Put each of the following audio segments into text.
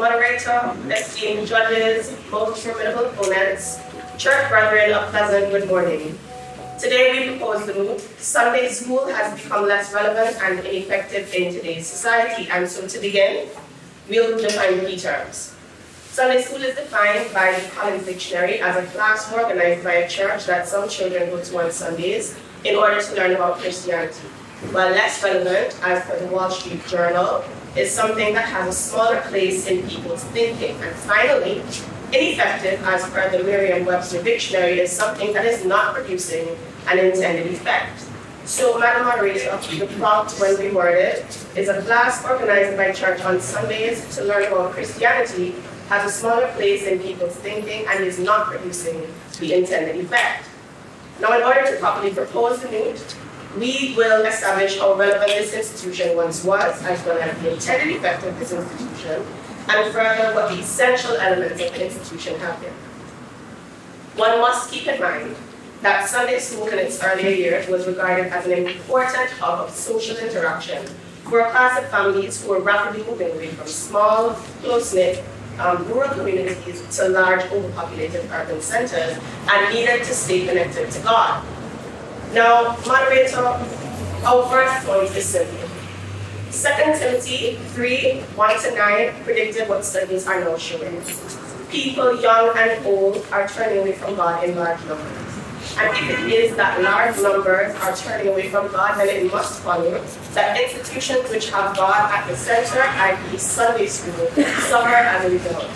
moderator, esteemed judges, most formidable opponents, church brethren, a pleasant good morning. Today we propose the moot: Sunday school has become less relevant and ineffective in today's society. And so to begin, we'll define key terms. Sunday school is defined by the Collins Dictionary as a class organized by a church that some children go to on Sundays in order to learn about Christianity. While less relevant, as per the Wall Street Journal, is something that has a smaller place in people's thinking. And finally, ineffective, as per the Merriam-Webster Dictionary, is something that is not producing an intended effect. So, Madam Moderator, the prompt when reworded is a class organized by church on Sundays to learn about Christianity has a smaller place in people's thinking and is not producing the intended effect. Now, in order to properly propose the moot, we will establish how relevant this institution once was, as well as the intended effect of this institution, and further what the essential elements of the institution have been. One must keep in mind that Sunday school in its earlier years was regarded as an important hub of social interaction for a class of families who were rapidly moving away from small, close-knit, rural communities to large, overpopulated urban centers and needed to stay connected to God. Now, moderator, our first point is simple. 2 Timothy 3:1-9 predicted what studies are now showing. People, young and old, are turning away from God in large numbers. And if it is that large numbers are turning away from God, then it must follow that institutions which have God at the center, i.e. Sunday school, suffer as a result.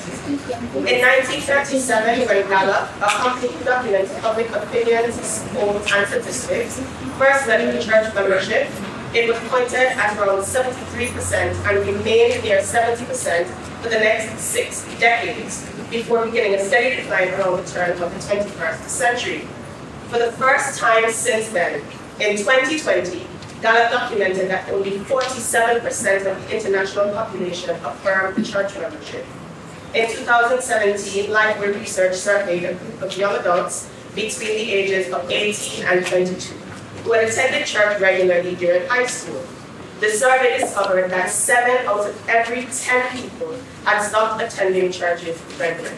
In 1937, when Gallup, a company who documents public opinions, polls, and statistics, first measured church membership, it was pointed at around 73% and remained near 70% for the next 6 decades, before beginning a steady decline around the turn of the 21st century. For the first time since then, in 2020, Gallup documented that only 47% of the international population affirmed church membership. In 2017, Lifeway Research surveyed a group of young adults between the ages of 18 and 22 who had attended church regularly during high school. The survey discovered that 7 out of every 10 people had stopped attending churches regularly.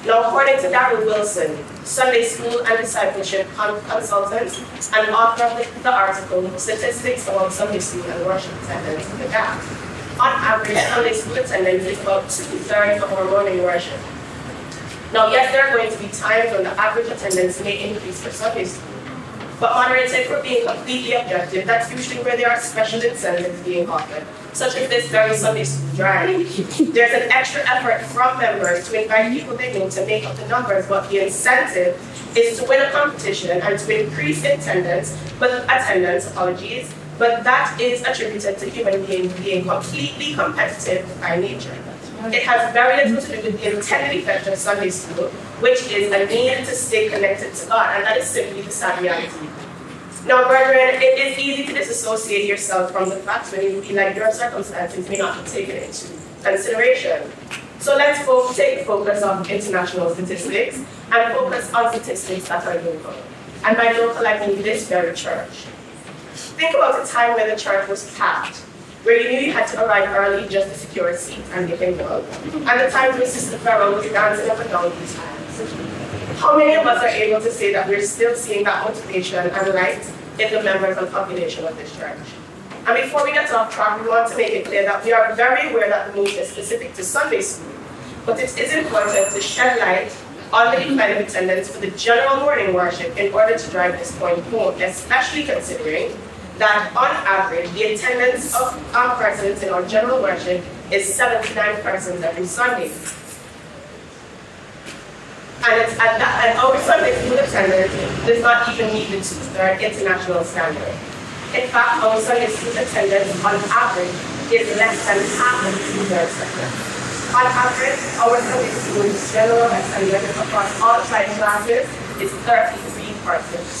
Now, according to Darrell Wilson, Sunday school and discipleship consultant and author of the article, Statistics About Sunday School and Worship Attendance in the Gap, on average, Sunday school attendance is about 2/3 of our morning worship. Now, yes, there are going to be times when the average attendance may increase for Sunday school, but moderator, if we're being completely objective, that's usually where there are special incentives being offered, such as this very Sunday school drive. There's an extra effort from members to invite people they know to make up the numbers, but the incentive is to win a competition and to increase attendance, but that is attributed to human beings being completely competitive by nature. It has very little to do with the intended effect of Sunday school, which is a need to stay connected to God, and that is simply the sad reality. Now, brethren, it is easy to disassociate yourself from the fact when you feel like your circumstances may not be taken into consideration. So let's take the focus on international statistics and focus on statistics that are local. And by local, I mean this very church. Think about a time when the church was packed, where you knew you had to arrive early just to secure a seat and get involved, and the times when Sister Farrell was dancing up and down these times. How many of us are able to say that we're still seeing that motivation and light in the members and population of this church? And before we get off track, we want to make it clear that we are very aware that the moot is specific to Sunday school, but it is important to shed light on the decline of attendance for the general morning worship in order to drive this point home, especially considering that on average, the attendance of our persons in our general worship is 79 persons every Sunday. And our Sunday school attendance does not even meet the 2/3 international standard. In fact, our Sunday school attendance on average is less than half of the 2/3 standard. On average, our Sunday school's general attendance across all 5 classes is 33 persons.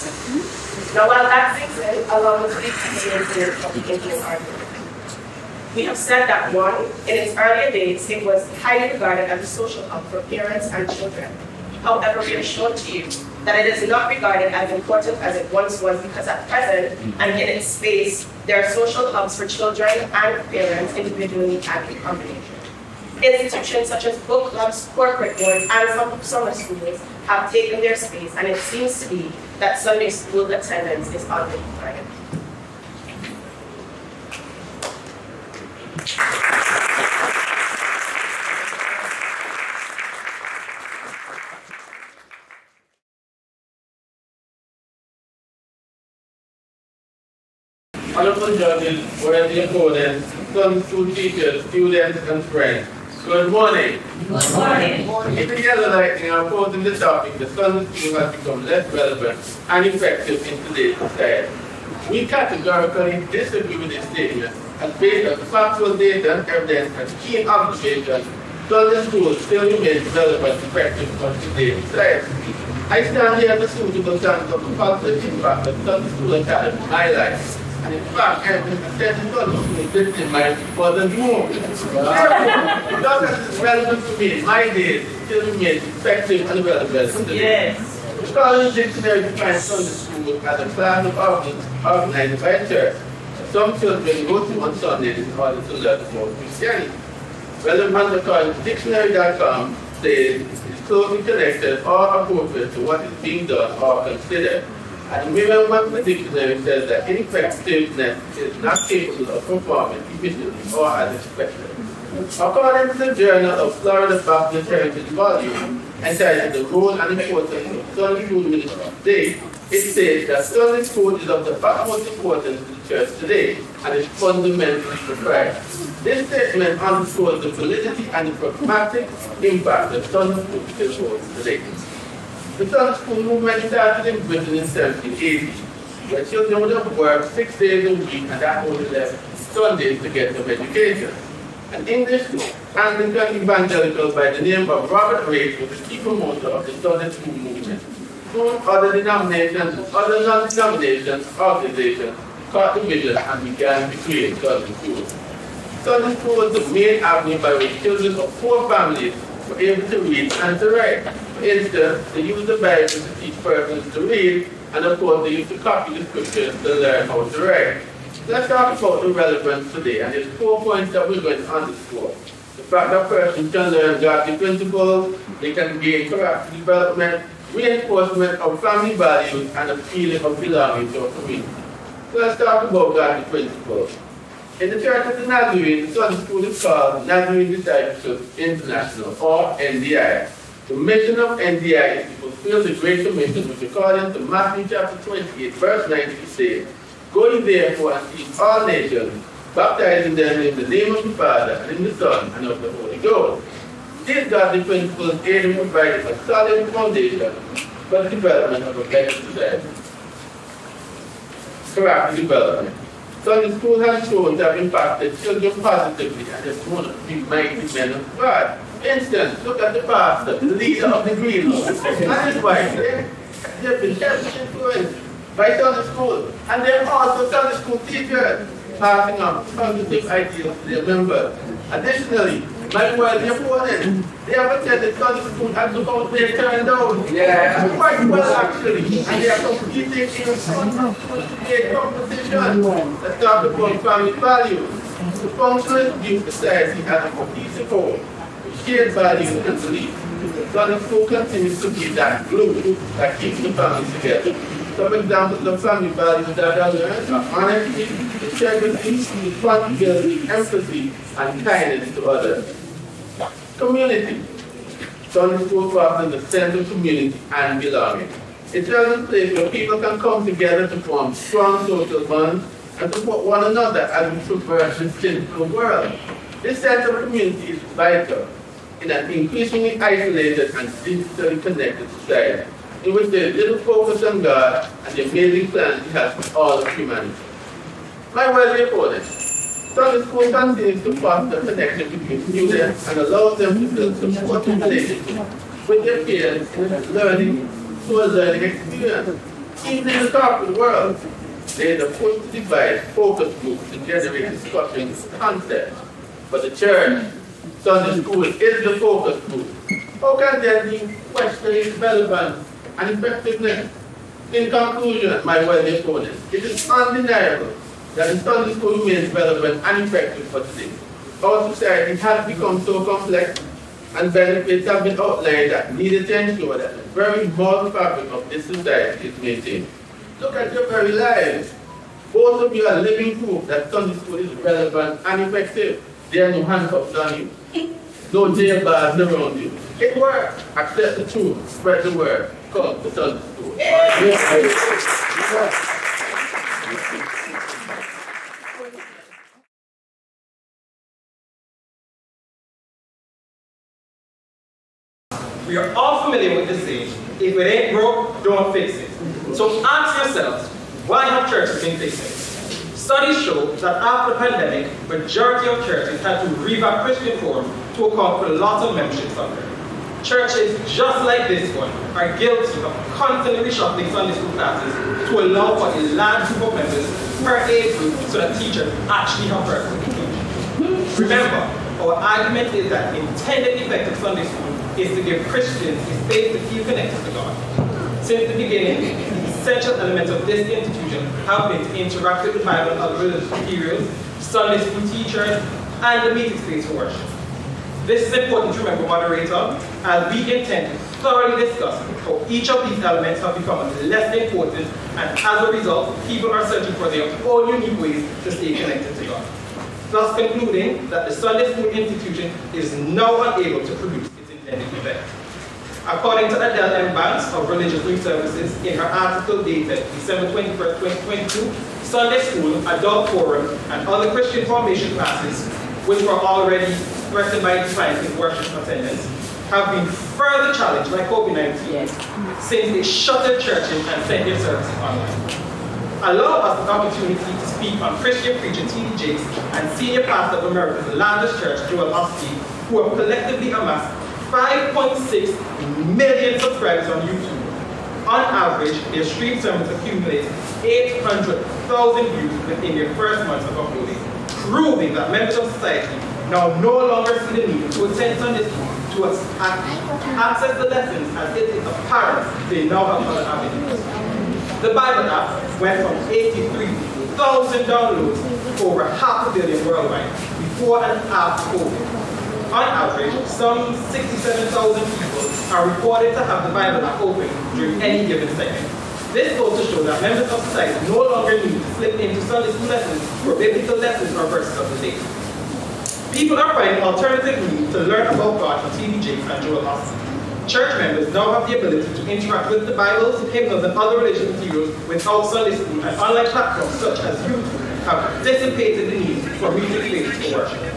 Now, while that sinks in, along with the experiences of the Indian argument, we have said that 1, in its earlier days, it was highly regarded as a social hub for parents and children. However, we have shown to you that it is not regarded as important as it once was, because at present, and in its space, there are social hubs for children and parents individually and in combination. Institutions such as book clubs, corporate boards, and some summer schools have taken their space, and it seems to be that Sunday school attendance is on the decline. Honorable judges, worthy opponents, Sunday school teachers, students, and friends, good morning. Good morning. In together lightning, I'm posing the topic, the Sunday school has become less relevant and effective in today's society. We categorically disagree with this statement, and based on factual data and evidence and keen observation, Sunday school still remains relevant and effective for today's society. I stand here as a suitable chance of the positive impact that Sunday school has had in my life. And in fact, I have been attending Sunday school in my mother's womb. Therefore, because it is relevant to me in my days, it still remains effective and relevant today. Yes. The Scholarly Dictionary defines Sunday school as a class of organized by a church. Some children go to on Sundays in order to learn about Christianity. Relevant according to dictionary.com says it's closely connected or appropriate to what is being done or considered. And remember, the dictionary says that ineffectiveness is not capable of performing efficiently or as expected. According to the Journal of Florida Baptist Heritage Volume, entitled The Role and Importance of Sunday School Ministry Today, it says that Sunday school is of the utmost importance to the church today and is fundamentally required. This statement underscores the validity and the pragmatic impact that Sunday school still holds today. The Sunday school movement started in Britain in 1780, where children would have worked 6 days a week and that only left Sundays to get some education. An English Anglican evangelical by the name of Robert Race was the key promoter of the Sunday school movement. Soon other denominations, other non-denominations, organizations caught the vision and began to create Sunday school. Sunday school was the main avenue by which children of poor families were able to read and to write. For instance, they used the Bible to teach persons to read, and of course they used to copy the scriptures to learn how to write. Let's talk about the relevance today, and there's 4 points that we're going to underscore. The fact that persons can learn godly principles, they can gain character development, reinforcement of family values, and a feeling of belonging to a community. So let's talk about godly principles. In the Church of the Nazarene, the Sunday school is called Nazarene Discipleship International, or NDI. The mission of NDI is to fulfill the Great Commission, which according to Matthew chapter 28, verse 19 says, "Go ye therefore and teach all nations, baptizing them in the name of the Father, and in the Son, and of the Holy Ghost." These godly principles aid in providing a solid foundation for the development of a better society. Character development. Sunday school has shown to have impacted children positively and has grown up to be mighty men of God. For instance, look at the pastor, the leader of the Greenhouse, and his wife. They've been heavily influenced by Sunday school. And they're also Sunday school teachers, passing on positive ideals to their members. Additionally, my worthy opponents, they have attended Sunday school at the house they turned out. Yeah. Quite well actually. And they are competing in a competition. Let's talk about family values. The functional youth society has a cohesive whole, with shared values and beliefs. Sunday school continues to be that glue that keeps the family together. Some examples of family values that are learned are honesty, integrity, responsibility, empathy, and kindness to others. Community. Sunday school fosters a sense of community and belonging. It's a place where people can come together to form strong social bonds and support one another as we traverse this sinful world. This sense of community is vital in an increasingly isolated and digitally connected society, in which there is little focus on God and the amazing plans He has for all of humanity. My worthy opponents, Sunday school continues to foster connection between students and allows them to build supportive relationships with their peers in learning through a learning experience. Even in the corporate world, there is a push to devise focus groups to generate discussions and concepts. But the church, Sunday school is the focus group. How can there be questioning relevance and effectiveness? In conclusion, my worthy opponents, it is undeniable that the Sunday school remains relevant and effective for today. our society has become so complex and benefits have been outlined that needed to ensure that the very moral fabric of this society is maintained. Look at your very lives. Both of you are living proof that Sunday school is relevant and effective. There are no handcuffs on you, no jail bars around you. It works. Accept the truth, spread the word. Come to Sunday school. We are all familiar with this saying, if it ain't broke, don't fix it. So ask yourselves, why have churches been fixing? Studies show that after the pandemic, majority of churches had to revamp Christian form to account for the loss of membership suffering. Churches just like this one are guilty of constantly reshuffling Sunday school classes to allow for a large group of members per age group so that teachers actually have personal engagement. Remember, our argument is that intended effective Sunday school is to give Christians a space to feel connected to God. Since the beginning, the essential elements of this institution have been to interact with the Bible and other religious materials, Sunday school teachers, and the meeting space for worship. This is important to remember, moderator, as we intend to thoroughly discuss how each of these elements have become less important, and as a result, people are searching for their own unique ways to stay connected to God. Thus concluding that the Sunday school institution is now unable to produce its intended effect. According to Adele M. Banks of Religious News Services, in her article dated December 21st, 2022, Sunday school, adult forum, and other Christian formation classes, which were already threatened by declines in worship attendance, have been further challenged by COVID-19 since they shuttered churches and sent their services online. Allow us the opportunity to speak on Christian preacher T.D. Jakes and senior pastor of America's largest church, Joel Osteen, who have collectively amassed 5.6 million subscribers on YouTube. On average, their stream sermons accumulate 800,000 views within their first months of uploading, proving that members of society now no longer see the need to attend Sunday school to access the lessons, as it is apparent they now have other avenues. The Bible app went from 83,000 downloads to over 500 million worldwide before and after COVID. On average, some 67,000 people are reported to have the Bible app open during any given segment. This goes to show that members of society no longer need to slip into Sunday school lessons for biblical lessons or verses of the day. People are finding alternative means to learn about God from T.D. Jakes and Joel Osteen. Church members now have the ability to interact with the Bibles, hymnals, and other religious materials without Sunday school, and online platforms such as YouTube have dissipated the need for music spaces for worship.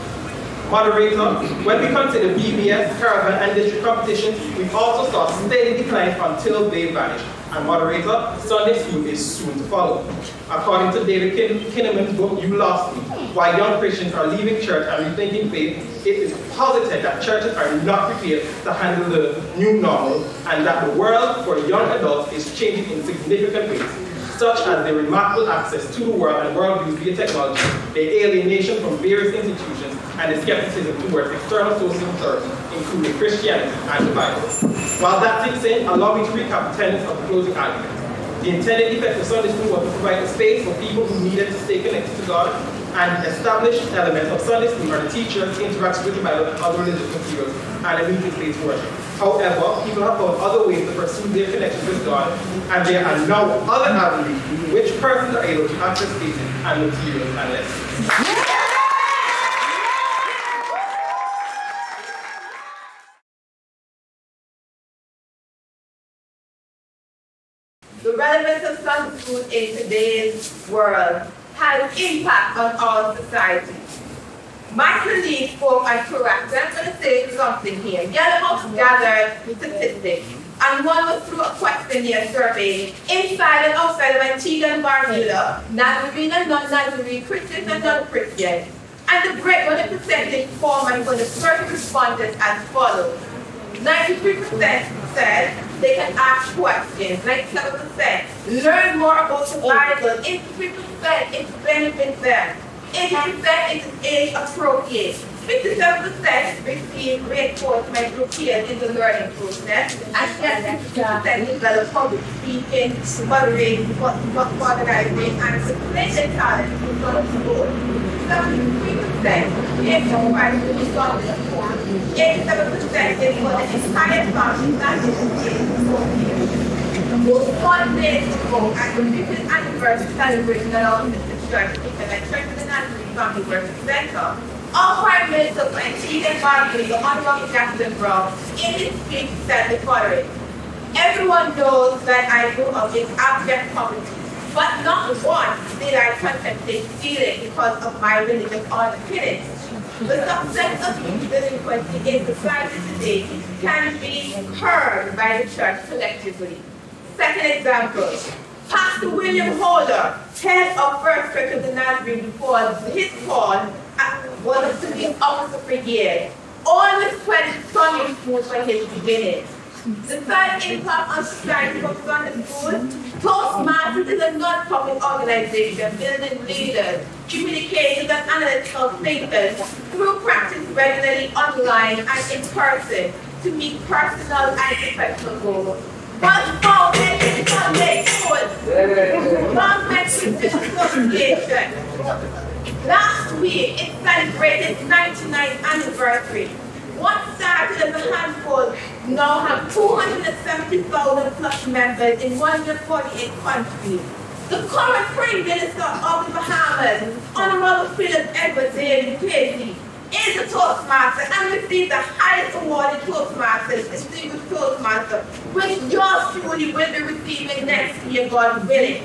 Moderator, when we consider BBS, caravan, and district competitions, we also saw steady declines until they vanished. And moderator, Sunday school is soon to follow. According to David Kinnaman's book, You Lost Me, Why Young Christians Are Leaving Church and Rethinking Faith, it is posited that churches are not prepared to handle the new normal, and that the world for young adults is changing in significant ways, such as their remarkable access to the world and worldviews via technology, their alienation from various institutions, and the skepticism towards external sources of authority, including Christianity and the Bible. While that takes in, allow me to recap the tenets of the closing argument. The intended effect of Sunday school was to provide a space for people who needed to stay connected to God, and established elements of Sunday school are the teachers, interaction with the Bible and other religious materials, and a meeting space for worship. However, people have found other ways to pursue their connection with God, and there are now other avenues through which persons are able to access spaces and materials and lessons. The relevance of Sunday school in today's world has impact on our society. My colleague spoke on character. I'm going to say something here. Gallup gathered statistics, and one was through a questionnaire survey inside and outside of Antigua and Barbuda, Nazarene and non-Nazarene, Christians and non-Christians. And the breakdown in percentage format for the first respondents as follows. 93% said they can ask questions. 97% learn more about the Bible. 83% it benefits them. 80% it is age appropriate. 57% receive reinforcement through peers in the learning process, and 50% develop public speaking, moderating, organizing, and articulation talent in front of school. 73% provide responsible support. 87% is for the entire family, not just the most fun days to go at the 50th anniversary celebration along with the church, and Church of the Nazarene Family Worship Center. All Prime Minister Antigua and Markham, the Honorable Jackson Brown, in his speech said the following: "Everyone knows that I grew up in abject poverty, but not once did I contemplate stealing because of my religious underpinnings. The success of youth delinquency in society today can be heard by the church collectively." Second example, Pastor William Holder, head of First Church of the Nazarene, before his call was a police officer for years. Always went Sunday school for his beginnings. The third impact on society for Sunday school, Toastmasters is a non-profit organization building leaders, communications, and analytical thinkers through practice regularly online and in person to meet personal and professional goals. One Bowen is Sunday school. One Christian Association. Last week, it celebrated its 99th anniversary. What started as a handful now have 270,000 plus members in 148 countries. The current Prime Minister of the Bahamas, Honorable Philip Edwards PhD, is a Toastmaster and received the highest award in Toastmasters, Distinguished Toastmaster, which yours truly will be receiving next year, God willing.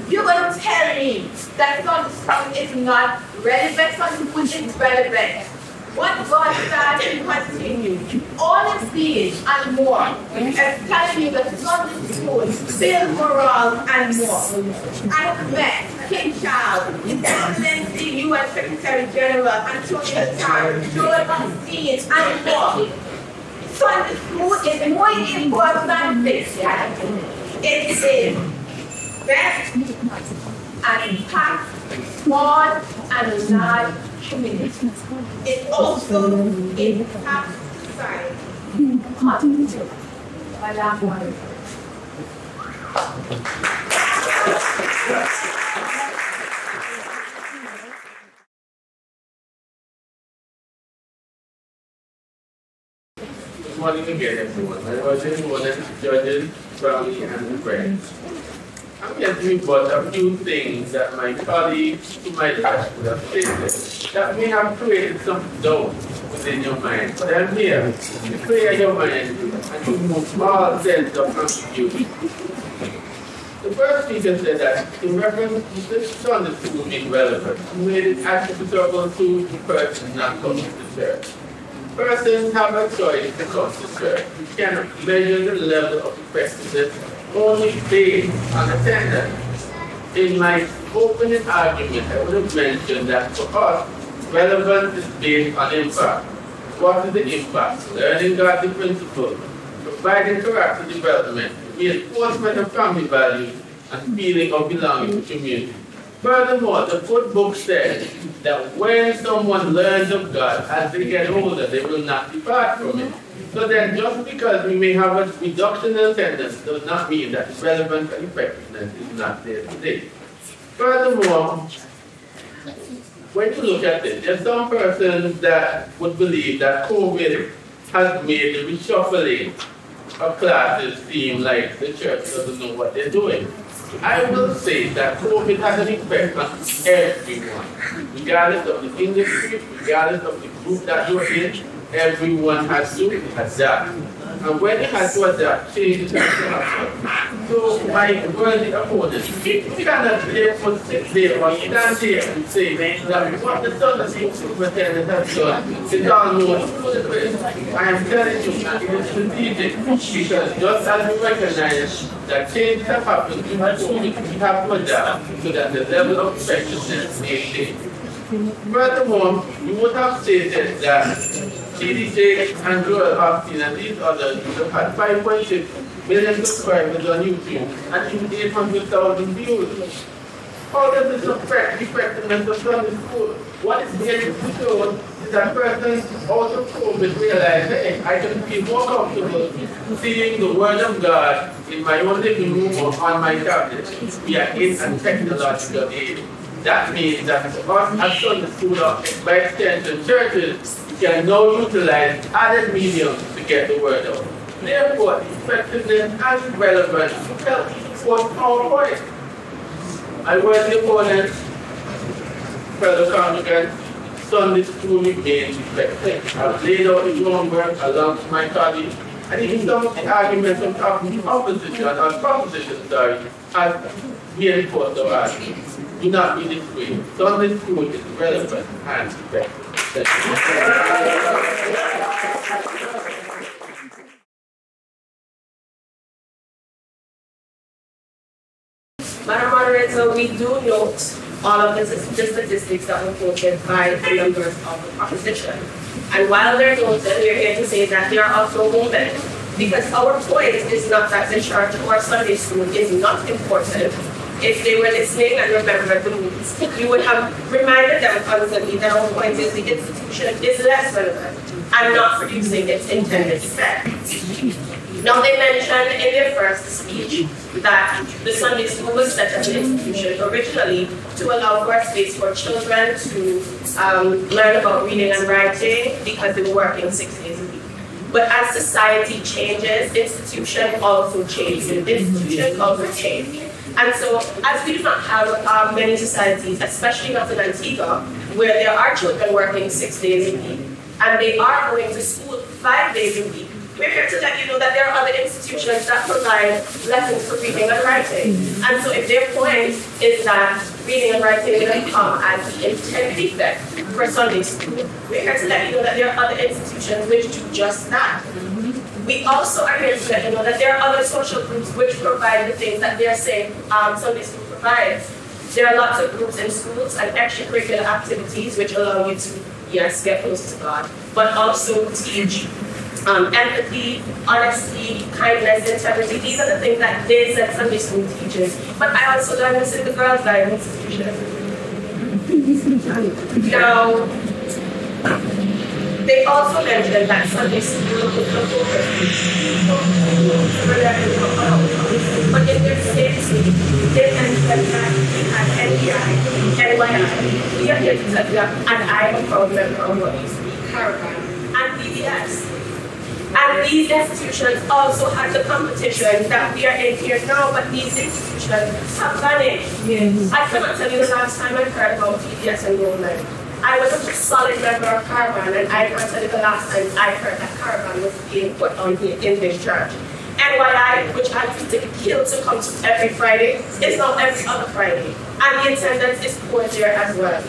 You're going to tell me that Sunday school is not relevant, Sunday school is relevant. What God started continue. All of these and more is telling you that Sunday school builds morale and more. I have met King Charles, His Excellency UN Secretary General Antonio Guterres, Joel Osteen, and more. Sunday school is more important than this. It is best and impact small and large communities. It also impacts society. Good morning again, everyone. I was important judges, family, and friends. I'm here to report a few things that my colleagues to my left would have stated that may have created some doubt within your mind. But I'm here to clear your mind and to move small sense of ambiguity. The first speaker said that in reference to the Sunday school being relevant, he made it attributable to the person not coming to church. Persons have a choice to come to church. You cannot measure the level of effectiveness only based on attendance. In my opening argument, I would have mentioned that for us, relevance is based on impact. What is the impact? Learning godly principles, providing character development, reinforcement of family values, and feeling of belonging to community. Furthermore, the good book says that when someone learns of God, as they get older, they will not depart from it. So then, just because we may have a reduction in attendance does not mean that relevance and effectiveness is not there today. Furthermore, when you look at it, there are some persons that would believe that COVID has made the reshuffling of classes seem like the church doesn't know what they're doing. I will say that COVID has an effect on everyone, regardless of the industry, regardless of the group that you're in. Everyone has to adapt. And when it has to adapt, change has to happen. So my worthy opponent, you cannot therefore sit there or stand here and say that what the Sunday school superintendent has done is all known. I am telling you that it is strategic because just as we recognize that changes have happened, we have to adapt so that the level of effectiveness maintained. Furthermore, you would have stated that CDJ and Joel Osteen and these others have had 5.6 million subscribers on YouTube and even 800,000 views. How does this affect the effectiveness of Sunday school? What is getting shown is that person out of COVID realized, hey, I can feel more comfortable seeing the Word of God in my own living room or on my tablet. We are in a technological age. That means that for us as Sunday school or by extension churches can now utilize other mediums to get the word out. Therefore, effectiveness and relevance was our point. I was the opponent, fellow congregants, Sunday school remains effective. I've laid out the groundwork along with my colleagues, and even some of the arguments of opposition or proposition, has reinforced our argument. Do not be dissuaded. Sunday school is relevant and effective. Thank you. Madam Moderator, we do note all of the statistics that were quoted by the members of the proposition. And while they're noted, we're here to say that they are also women. Because our point is not that the church or Sunday school is not important. If they were listening and remembered the moves, you would have reminded them constantly that our point is the institution is less relevant and not producing its intended effect. Now, they mentioned in their first speech that the Sunday school was set as an institution originally to allow for a space for children to learn about reading and writing because they were working 6 days a week. But as society changes, institutions also change. Institutions also change. And so, as we do not have many societies, especially not in Antigua, where there are children working 6 days a week, and they are going to school 5 days a week, we're here to let you know that there are other institutions that provide lessons for reading and writing. And so if their point is that reading and writing will come as the intended effect for Sunday school, we're here to let you know that there are other institutions which do just that. We also are here to let you know that there are other social groups which provide the things that they're saying Sunday school provides. There are lots of groups in schools and extracurricular activities which allow you to, yes, get close to God, but also teach empathy, honesty, kindness, integrity. These are the things that they said Sunday school teaches. But I also learned this in the Girls' Guidance institution. Now, they also mentioned that Sunday school is the focus. But in their same speech, they mentioned that at NEI, NYI, we are here to tell you that, and I am a proud member of what used to be Caravan and BBS. And these institutions also had the competition that we are in here now, but these institutions have vanished. Yes. I cannot tell you the last time I heard about BBS enrollment. I was a solid member of Caravan, and I can't tell you the last time I heard that Caravan was being put on here in this church. NYI, which I used to kill to come to every Friday, is now every other Friday. And the attendance is poor there as well.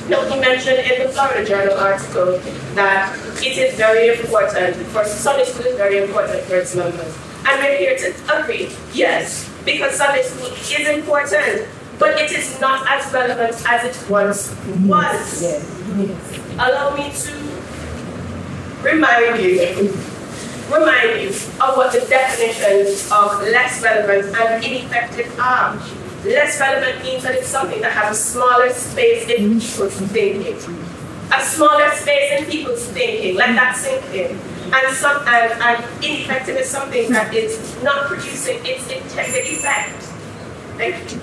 Now, he mentioned in the Florida Journal article that it is very important, for Sunday school is very important for its members. And we're here to agree, yes, because Sunday school is important, but it is not as relevant as it once was. Yes. Allow me to remind you of what the definitions of less relevant and ineffective are. Less relevant means that it's something that has a smaller space in people's thinking. A smaller space in people's thinking, let that sink in. And ineffective is something that is not producing its intended effect. Thank you.